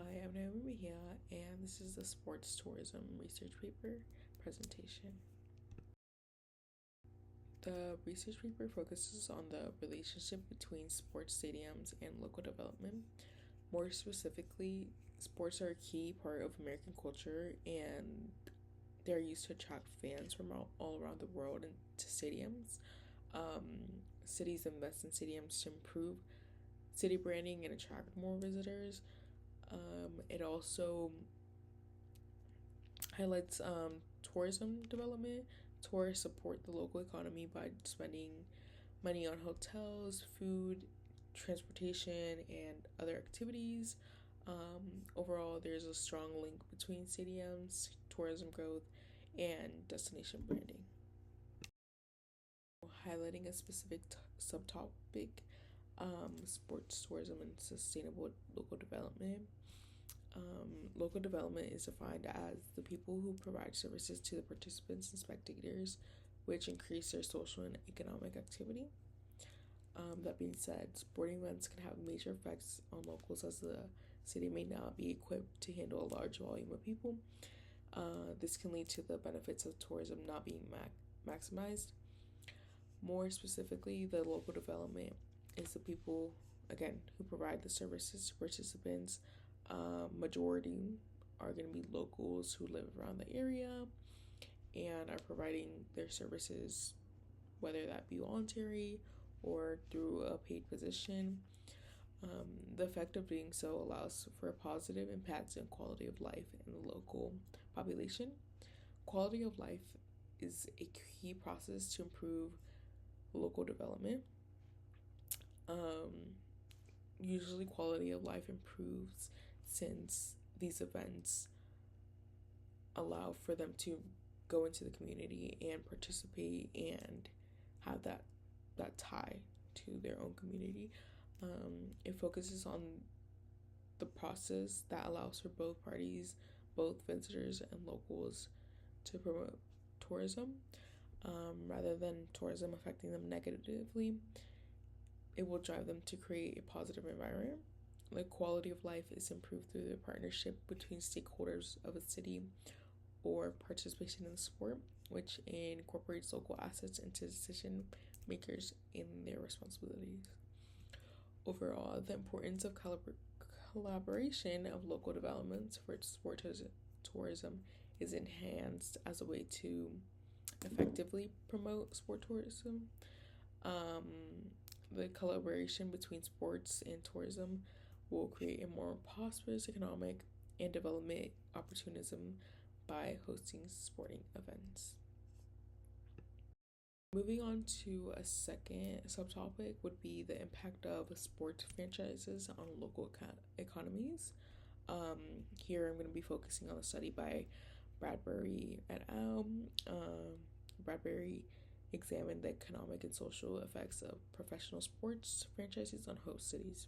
Hi, I'm Naomi Mejia, and this is the Sports Tourism Research Paper presentation. The research paper focuses on the relationship between sports stadiums and local development. More specifically, sports are a key part of American culture, and they're used to attract fans from all around the world into stadiums. Cities invest in stadiums to improve city branding and attract more visitors. It also highlights tourism development. Tourists support the local economy by spending money on hotels, food, transportation, and other activities. Overall, there's a strong link between stadiums, tourism growth, and destination branding. Highlighting a specific subtopic, sports tourism and sustainable local development. Local development is defined as the people who provide services to the participants and spectators, which increase their social and economic activity. That being said, sporting events can have major effects on locals as the city may not be equipped to handle a large volume of people. This can lead to the benefits of tourism not being maximized. More specifically, the local development is the people, again, who provide the services to participants. Majority are going to be locals who live around the area and are providing their services, whether that be voluntary or through a paid position. The effect of doing so allows for a positive impact on quality of life in the local population. Quality of life is a key process to improve local development. Usually quality of life improves since these events allow for them to go into the community and participate and have that tie to their own community. It focuses on the process that allows for both parties, both visitors and locals, to promote tourism. Rather than tourism affecting them negatively, it will drive them to create a positive environment. The quality of life is improved through the partnership between stakeholders of a city or participation in the sport, which incorporates local assets into decision makers in their responsibilities. Overall, the importance of collaboration of local developments for sport tourism is enhanced as a way to effectively promote sport tourism. The collaboration between sports and tourism will create a more prosperous economic and development opportunism by hosting sporting events. Moving on to a second subtopic would be the impact of sports franchises on local economies. Here I'm going to be focusing on a study by Bradbury et al. Bradbury examined the economic and social effects of professional sports franchises on host cities.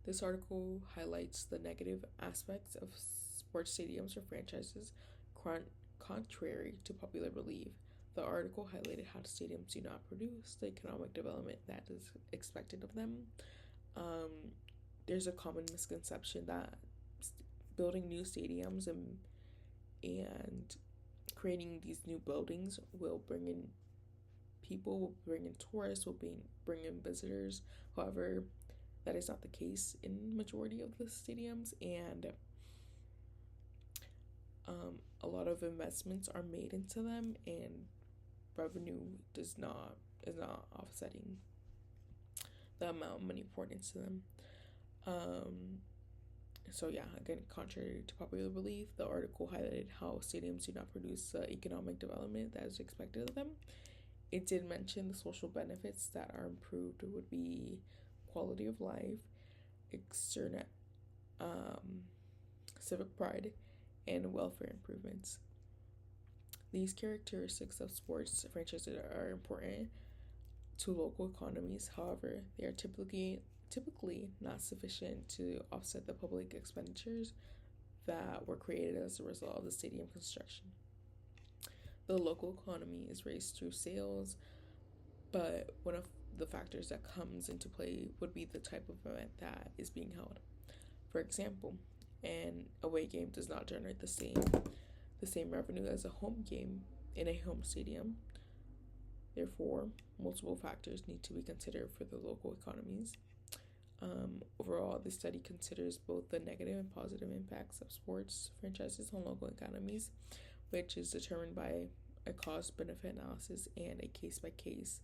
This article highlights the negative aspects of sports stadiums or franchises, contrary to popular belief. The article highlighted how stadiums do not produce the economic development that is expected of them. There's a common misconception that building new stadiums and creating these new buildings will bring in people, will bring in tourists, will bring in visitors. However, that is not the case in majority of the stadiums, and a lot of investments are made into them, and revenue is not offsetting the amount of money poured into them. So yeah, again, contrary to popular belief, the article highlighted how stadiums do not produce the economic development that is expected of them. It did mention the social benefits that are improved would be quality of life, external civic pride, and welfare improvements. These characteristics of sports franchises are important to local economies. However, they are typically not sufficient to offset the public expenditures that were created as a result of the stadium construction. The local economy is raised through sales, but one of the factors that comes into play would be the type of event that is being held. For example, an away game does not generate the same revenue as a home game in a home stadium. Therefore, multiple factors need to be considered for the local economies. Overall, the study considers both the negative and positive impacts of sports franchises on local economies, which is determined by a cost benefit analysis and a case by case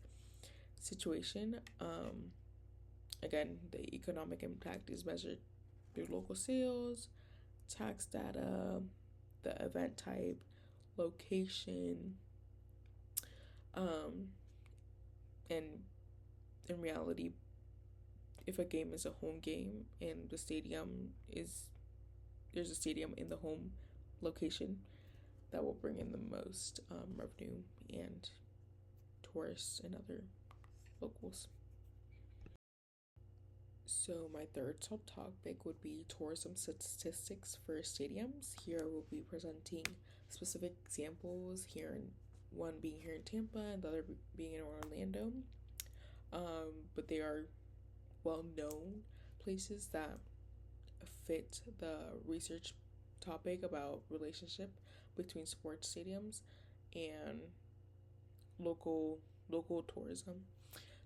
situation. Again, the economic impact is measured through local sales, tax data, the event type, location, and in reality, if a game is a home game and there's a stadium in the home location, that will bring in the most revenue and tourists and other locals. So my third subtopic would be tourism statistics for stadiums. Here I will be presenting specific examples, one being here in Tampa and the other being in Orlando. But they are well-known places that fit the research topic about relationship between sports stadiums and local tourism.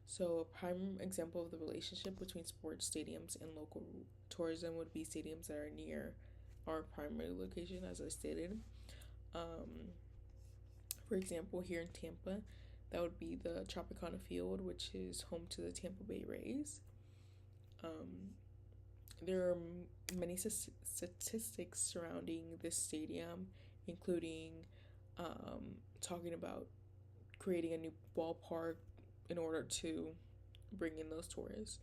So a prime example of the relationship between sports stadiums and local tourism would be stadiums that are near our primary location, as I stated. For example, here in Tampa, that would be the Tropicana Field, which is home to the Tampa Bay Rays. There are many statistics surrounding this stadium, including talking about creating a new ballpark in order to bring in those tourists.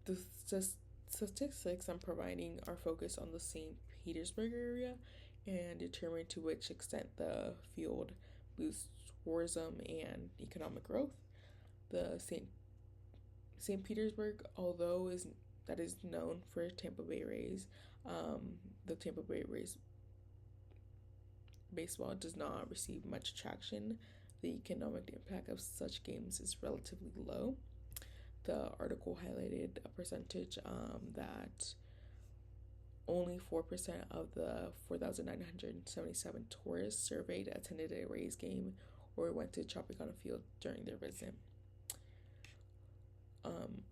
The statistics I'm providing are focused on the St. Petersburg area and determine to which extent the field boosts tourism and economic growth. The St. Petersburg, although is known for Tampa Bay Rays, the Tampa Bay Rays baseball does not receive much traction. The economic impact of such games is relatively low. The article highlighted a percentage that only 4% of the 4,977 tourists surveyed attended a Rays game or went to Tropicana Field during their visit.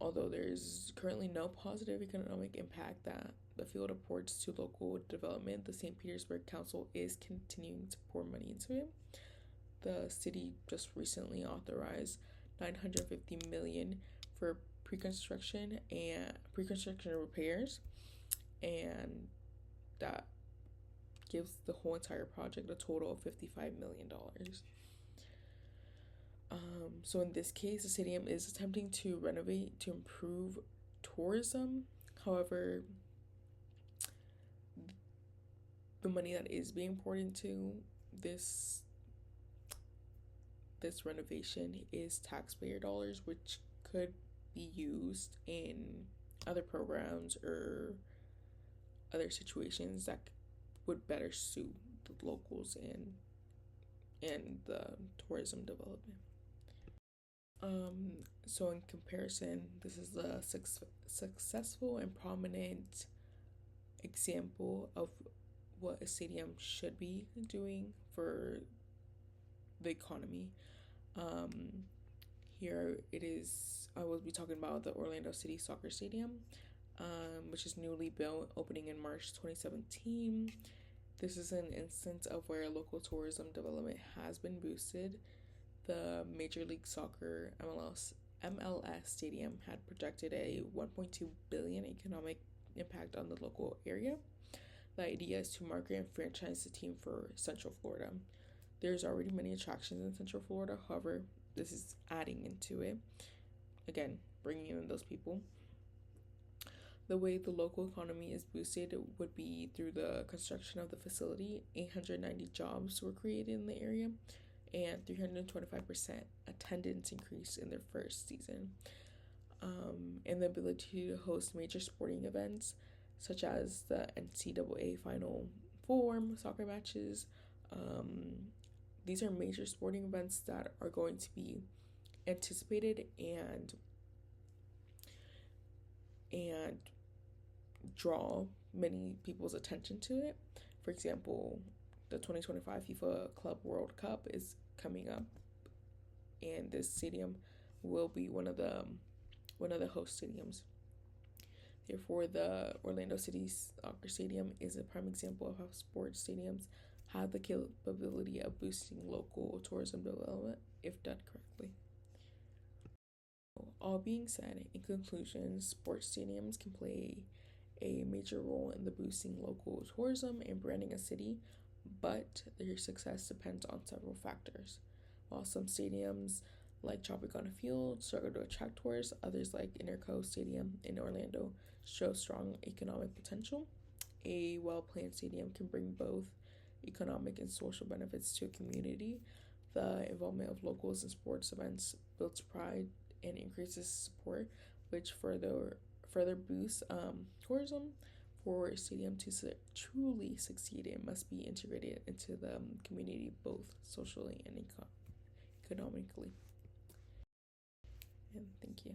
Although there's currently no positive economic impact that the field affords to local development, the St. Petersburg Council is continuing to pour money into it. The city just recently authorized $950 million for pre-construction repairs, and that gives the whole entire project a total of $55 million. So in this case, the stadium is attempting to renovate to improve tourism. However, the money that is being poured into this renovation is taxpayer dollars, which could be used in other programs or other situations that would better suit the locals and the tourism development. So in comparison, this is a successful and prominent example of what a stadium should be doing for the economy. Here it is. I will be talking about the Orlando City Soccer Stadium, which is newly built, opening in March 2017. This is an instance of where local tourism development has been boosted. The Major League Soccer MLS Stadium had projected a $1.2 billion economic impact on the local area. The idea is to market and franchise the team for Central Florida. There's already many attractions in Central Florida, however, this is adding into it. Again, bringing in those people. The way the local economy is boosted would be through the construction of the facility. 890 jobs were created in the area, and 325% attendance increase in their first season. And the ability to host major sporting events such as the NCAA Final Four soccer matches. These are major sporting events that are going to be anticipated and and draw many people's attention to it. For example, the 2025 FIFA Club World Cup is coming up, and this stadium will be one of the host stadiums. Therefore, the Orlando City Soccer Stadium is a prime example of how sports stadiums have the capability of boosting local tourism development if done correctly. All being said, in conclusion, sports stadiums can play a major role in the boosting local tourism and branding a city, but their success depends on several factors. While some stadiums like Tropicana Field struggle to attract tourists, others like Interco Stadium in Orlando show strong economic potential. A well-planned stadium can bring both economic and social benefits to a community. The involvement of locals in sports events builds pride and increases support, which further boosts tourism. For a stadium to truly succeed, it must be integrated into the community both socially and economically. And thank you.